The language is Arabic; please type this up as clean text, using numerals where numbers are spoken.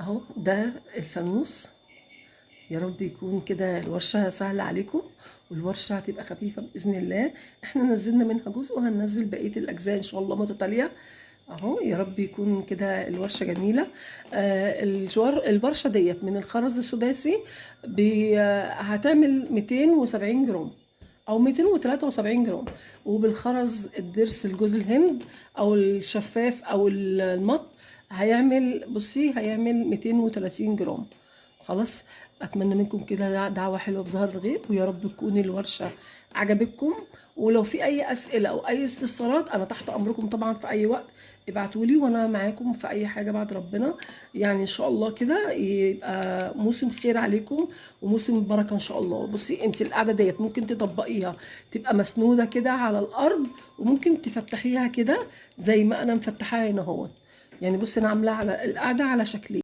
اهو ده الفانوس. يا رب يكون كده الورشة سهلة عليكم، والورشة هتبقى خفيفة بإذن الله. احنا نزلنا منها جزء وهننزل بقية الأجزاء إن شاء الله متتالية. اهو يا رب يكون كده الورشة جميلة. البرشة ديت من الخرز السداسي، هتعمل 270 جرام او 273 جرام. وبالخرز الضرس الجوز الهند او الشفاف او المط هيعمل، بصي، هيعمل 230 جرام. خلاص. اتمنى منكم كده دعوه حلوه بظهر الغيب، ويا رب تكون الورشه عجبتكم. ولو في اي اسئله او اي استفسارات انا تحت امركم طبعا في اي وقت. ابعتولي وانا معاكم في اي حاجه بعد ربنا. يعني ان شاء الله كده يبقى موسم خير عليكم وموسم بركه ان شاء الله. بصي انت القعده ديت ممكن تطبقيها تبقى مسنوده كده على الارض، وممكن تفتحيها كده زي ما انا مفتحاها هنا اهوت. يعني بصي انا عامله على القعده على شكلين.